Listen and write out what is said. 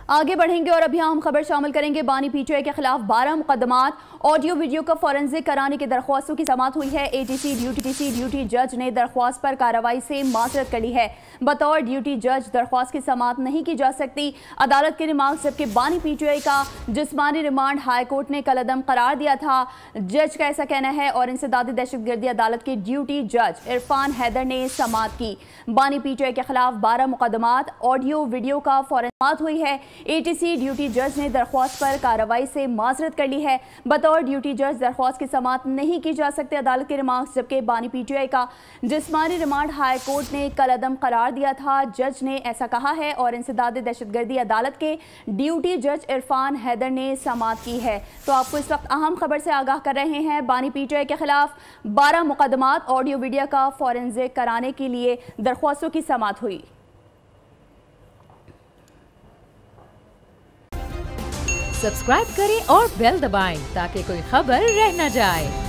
आगे बढ़ेंगे और अभी हम खबर शामिल करेंगे। बानी पीटीआई के खिलाफ 12 मुकदमात ऑडियो वीडियो का फॉरेंसिक कराने की दरख्वास्तों की समाअत हुई है। एटीसी ड्यूटी जज ने दरख्वास्त पर कार्रवाई से माजरत कर ली है। बतौर ड्यूटी जज दरख्वास्त की समाअत नहीं की जा सकती। अदालत के रिमार्क जबकि बानी पीटीआई का जिस्मानी रिमांड हाई कोर्ट ने कलअदम करार दिया था। जज का ऐसा कहना है और इंसदादी दहशतगर्दी अदालत के ड्यूटी जज इरफान हैदर ने समाअत की। बानी पीटीआई के खिलाफ 12 मुकदमात ऑडियो वीडियो का फॉरेंसिक हुई है। एटीसी ड्यूटी जज ने दरख्वास्त पर कार्रवाई से माजरत कर ली है। बतौर ड्यूटी जज दरख्वास्त की समाअत नहीं की जा सकती। अदालत के रिमार्क्स जबकि बानी पीटीआई का जिस्मानी रिमांड हाई कोर्ट ने कलअदम करार दिया था। जज ने ऐसा कहा है और इंसदादी दहशतगर्दी अदालत के ड्यूटी जज इरफान हैदर ने समाअत की है। तो आपको इस वक्त अहम खबर से आगाह कर रहे हैं। बानी पीटीआई के खिलाफ 12 मुकदमात ऑडियो वीडियो का फॉरेंसिक कराने के लिए दरख्वास्तों की समाअत हुई। सब्सक्राइब करें और बेल दबाएं ताकि कोई खबर रह न जाए।